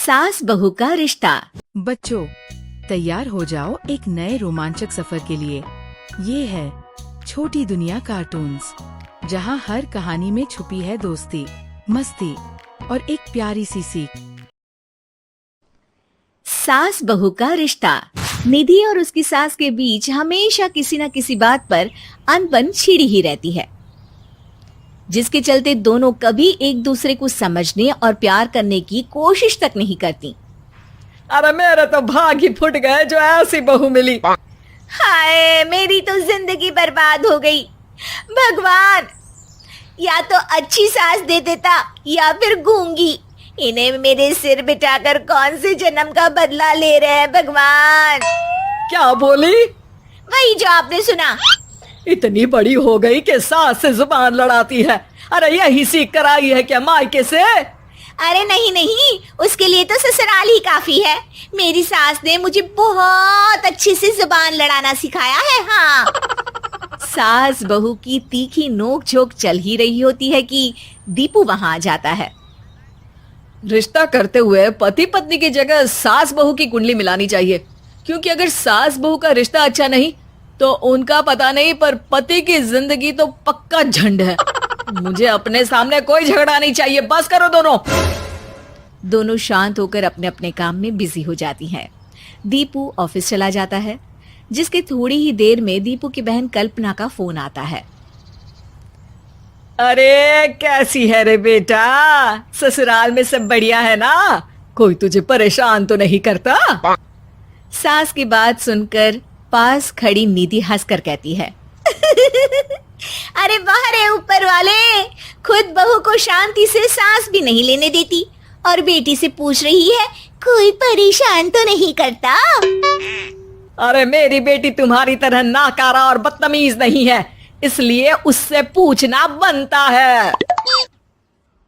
सास बहू का रिश्ता। बच्चों, तैयार हो जाओ एक नए रोमांचक सफर के लिए। ये है छोटी दुनिया कार्टून्स, जहाँ हर कहानी में छुपी है दोस्ती, मस्ती और एक प्यारी सी सीख। सास बहू का रिश्ता। निधि और उसकी सास के बीच हमेशा किसी न किसी बात पर अनबन छिड़ी ही रहती है, जिसके चलते दोनों कभी एक दूसरे को समझने और प्यार करने की कोशिश तक नहीं करती। अरे मेरे तो भाग ही फुट गए जो ऐसी बहू मिली। हाय, मेरी तो जिंदगी बर्बाद हो गई। भगवान, या तो अच्छी सास दे देता या फिर गूंगी। इन्हें मेरे सिर बिठाकर कौन से जन्म का बदला ले रहे हैं भगवान। क्या बोली? वही जो आपने सुना। इतनी बड़ी हो गई कि सास से जुबान लड़ाती है। अरे यही सीख कर आई है क्या मायके से? अरे नहीं नहीं, उसके लिए तो ससुराल ही काफी है। मेरी सास ने मुझे बहुत अच्छे से जुबान लड़ाना सिखाया है। हाँ। सास बहू की तीखी नोक झोंक चल ही रही होती है कि दीपू वहां आ जाता है। रिश्ता करते हुए पति पत्नी की जगह सास बहू की कुंडली मिलानी चाहिए, क्योंकि अगर सास बहू का रिश्ता अच्छा नहीं तो उनका पता नहीं, पर पति की जिंदगी तो पक्का झंड है। मुझे अपने सामने कोई झगड़ा नहीं चाहिए। बस करो दोनों। दोनों शांत होकर अपने अपने काम में बिजी हो जाती हैं। दीपू ऑफिस चला जाता है, जिसके थोड़ी ही देर में दीपू की बहन कल्पना का फोन आता है। अरे कैसी है रे बेटा? ससुराल में सब बढ़िया है ना? कोई तुझे परेशान तो नहीं करता? सास की बात सुनकर पास खड़ी निधि हंसकर कहती है, अरे वाह रे ऊपर वाले, खुद बहू को शांति से सांस भी नहीं लेने देती और बेटी से पूछ रही है कोई परेशान तो नहीं करता। अरे मेरी बेटी तुम्हारी तरह नाकारा और बदतमीज नहीं है, इसलिए उससे पूछना बनता है।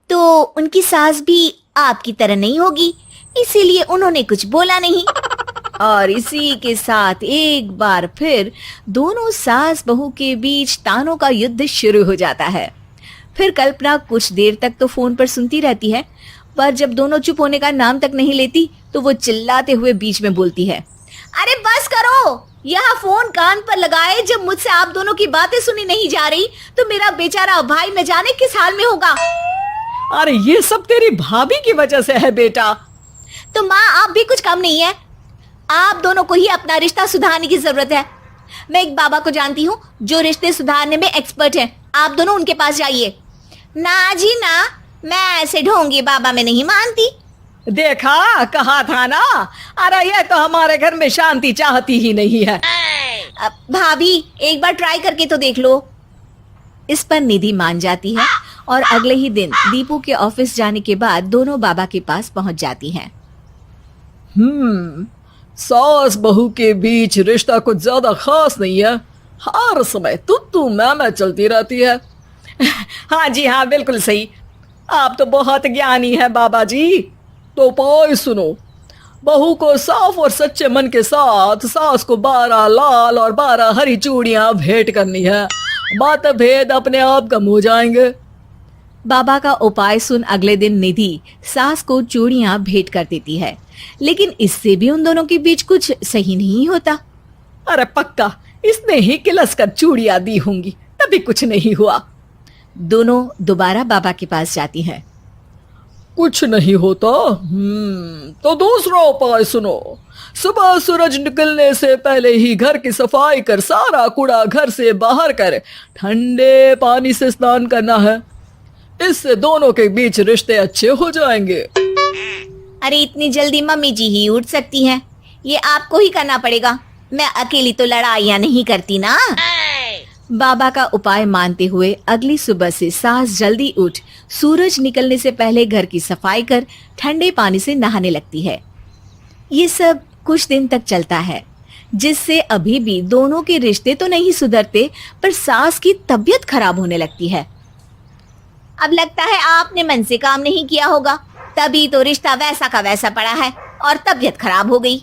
तो उनकी सास भी आपकी तरह नहीं होगी, इसीलिए उन्होंने कुछ बोला नहीं। और इसी के साथ एक बार फिर दोनों सास बहू के बीच तानों का युद्ध शुरू हो जाता है। फिर कल्पना कुछ देर तक तो फोन पर सुनती रहती है, पर जब दोनों चुप होने का नाम तक नहीं लेती तो वो चिल्लाते हुए बीच में बोलती है, अरे बस करो, यहाँ फोन कान पर लगाए जब मुझसे आप दोनों की बातें सुनी नहीं जा रही तो मेरा बेचारा भाई न जाने किस हाल में होगा। अरे ये सब तेरी भाभी की वजह से है बेटा। तो माँ, आप भी कुछ कम नहीं है। आप दोनों को ही अपना रिश्ता सुधारने की जरूरत है। मैं एक बाबा को जानती हूँ जो रिश्ते सुधारने में एक्सपर्ट हैं। आप दोनों उनके पास जाइए। ना जी ना, मैं ऐसे ढोंगी बाबा में नहीं मानती। देखा, कहा था ना। अरे ये तो हमारे घर में शांति चाहती ही नहीं है। भाभी, एक बार ट्राई करके तो देख लो। इस पर निधि मान जाती है और अगले ही दिन दीपू के ऑफिस जाने के बाद दोनों बाबा के पास पहुंच जाती हैं। सास बहू के बीच रिश्ता कुछ ज्यादा खास नहीं है। हर समय तू मैं चलती रहती है। हाँ जी हाँ, बिल्कुल सही। आप तो बहुत ज्ञानी है बाबा जी। तो पाई सुनो, बहू को साफ और सच्चे मन के साथ सास को 12 लाल और 12 हरी चूड़ियां भेंट करनी है। मतभेद अपने आप कम हो जाएंगे। बाबा का उपाय सुन अगले दिन निधि सास को चूड़ियां भेंट कर देती है, लेकिन इससे भी उन दोनों के बीच कुछ सही नहीं होता। अरे पक्का इसने ही किलस कर चूड़ियां दी होंगी, तभी कुछ नहीं हुआ। दोनों दोबारा बाबा के पास जाती हैं। कुछ नहीं होता। तो दूसरा उपाय सुनो। सुबह सूरज निकलने से पहले ही घर की सफाई कर सारा कूड़ा घर से बाहर कर ठंडे पानी से स्नान करना है। इससे दोनों के बीच रिश्ते अच्छे हो जाएंगे। अरे इतनी जल्दी मम्मी जी ही उठ सकती हैं? ये आपको ही करना पड़ेगा। मैं अकेली तो लड़ाइयाँ नहीं करती ना। बाबा का उपाय मानते हुए अगली सुबह से सास जल्दी उठ सूरज निकलने से पहले घर की सफाई कर ठंडे पानी से नहाने लगती है। ये सब कुछ दिन तक चलता है, जिससे अभी भी दोनों के रिश्ते तो नहीं सुधरते, पर सास की तबीयत खराब होने लगती है। अब लगता है आपने मन से काम नहीं किया होगा, तभी तो रिश्ता वैसा का वैसा पड़ा है और तबीयत खराब हो गई।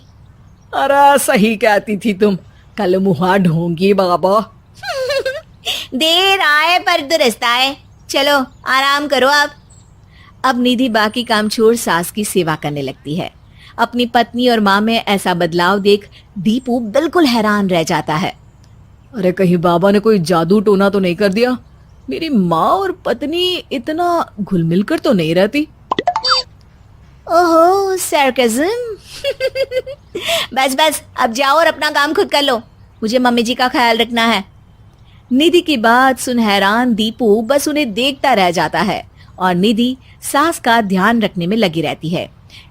अरे सही कहती थी तुम। कल मुहा ढोंगी बाबा। देर आए पर दुरुस्त आए। चलो आराम करो अब। अब निधि बाकी काम छोड़ सास की सेवा करने लगती है। अपनी पत्नी और माँ में ऐसा बदलाव देख दीपू बिल्कुल हैरान रह जाता है। अरे कहीं बाबा ने कोई जादू टोना तो नहीं कर दिया? मेरी माँ और पत्नी इतना घुल मिल कर तो नहीं रहती। ओहो सरकज़म। बस बस अब जाओ और अपना काम खुद कर लो, मुझे मम्मी जी का ख्याल रखना है। निधि की बात सुन हैरान दीपू बस उन्हें देखता रह जाता है और निधि सास का ध्यान रखने में लगी रहती है।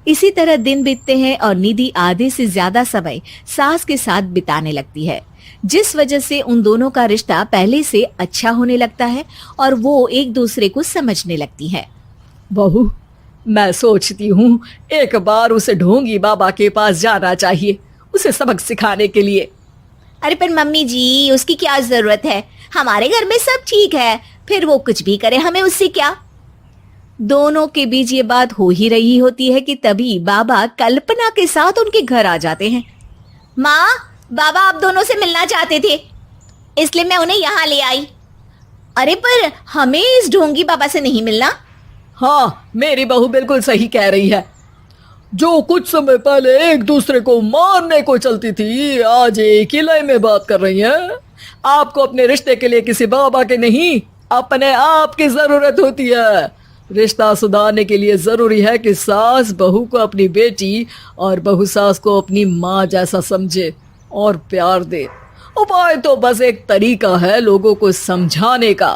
इसी तरह दिन बीतते हैं और निधि आधे से ज्यादा समय सास के साथ बिताने लगती है, जिस वजह से उन दोनों का रिश्ता पहले से अच्छा होने लगता है और वो एक दूसरे को समझने लगती है। बहू, मैं सोचती हूँ एक बार उसे ढोंगी बाबा के पास जाना चाहिए, उसे सबक सिखाने के लिए। अरे पर मम्मी जी, उसकी क्या जरूरत है? हमारे घर में सब ठीक है, फिर वो कुछ भी करे, हमें उससे क्या। दोनों के बीच ये बात हो ही रही होती है कि तभी बाबा कल्पना के साथ उनके घर आ जाते हैं। माँ, बाबा आप दोनों से मिलना चाहते थे, इसलिए मैं उन्हें यहाँ ले आई। अरे पर हमें इस ढोंगी बाबा से नहीं मिलना। हाँ, मेरी बहू बिल्कुल सही कह रही है। जो कुछ समय पहले एक दूसरे को मारने को चलती थी, आज एक ही लय में बात कर रही है। आपको अपने रिश्ते के लिए किसी बाबा के नहीं, अपने आप की जरूरत होती है। रिश्ता सुधारने के लिए जरूरी है कि सास बहू को अपनी बेटी और बहू सास को अपनी माँ जैसा समझे और प्यार दे। उपाय तो बस एक तरीका है लोगों को समझाने का,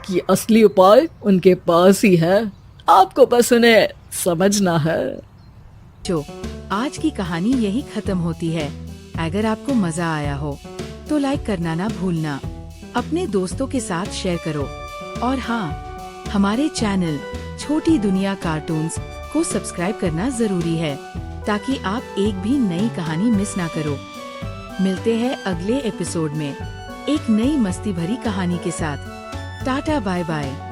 कि असली उपाय उनके पास ही है, आपको बस उन्हें समझना है। जो आज की कहानी यही खत्म होती है। अगर आपको मजा आया हो तो लाइक करना ना भूलना, अपने दोस्तों के साथ शेयर करो और हाँ, हमारे चैनल छोटी दुनिया कार्टून्स को सब्सक्राइब करना जरूरी है ताकि आप एक भी नई कहानी मिस ना करो। मिलते हैं अगले एपिसोड में एक नई मस्ती भरी कहानी के साथ। Tata bye bye.